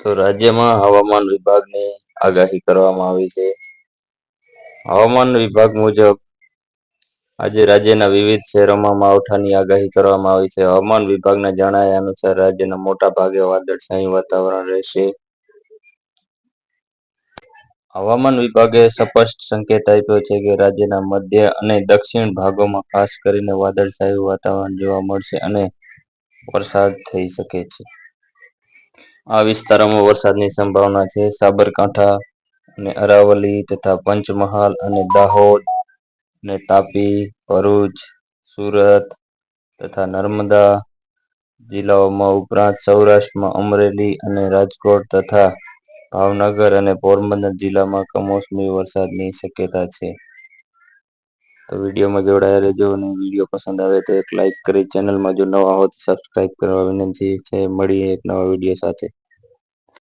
તો રાજ્યમાં હવામાન વિભાગની આગાહી કરવામાં આવી છે. હવામાન વિભાગ મુજબ આજે રાજ્યના વિવિધ શહેરોમાં માવઠાની આગાહી કરવામાં આવી છે. હવામાન વિભાગના જણાવ્યા અનુસાર રાજ્યના મોટા ભાગે વાદળછાયું વાતાવરણ રહેશે. હવામાન વિભાગે સ્પષ્ટ સંકેત આપ્યો છે કે રાજ્યના મધ્ય અને દક્ષિણ ભાગોમાં ખાસ કરીને વાદળછાયું વાતાવરણ જોવા મળશે અને વરસાદ થઈ શકે છે. આ વિસ્તારોમાં વરસાદની સંભાવના છે. સાબરકાંઠા અને અરાવલી તથા પંચમહાલ અને દાહોદ અને તાપી, ભરૂચ, સુરત તથા નર્મદા જિલ્લાઓમાં ઉપરાંત સૌરાષ્ટ્રમાં અમરેલી અને રાજકોટ તથા ભાવનગર અને પોરબંદર જિલ્લામાં કમોસમી વરસાદની શક્યતા છે. તો વિડીયોમાં જોડાયા રહેજો અને વિડીયો પસંદ આવે તો એક લાઈક કરી ચેનલમાં જો નવા હો તો સબસ્ક્રાઇબ કરવા વિનંતી છે. મળીએ એક નવા વિડીયો સાથે.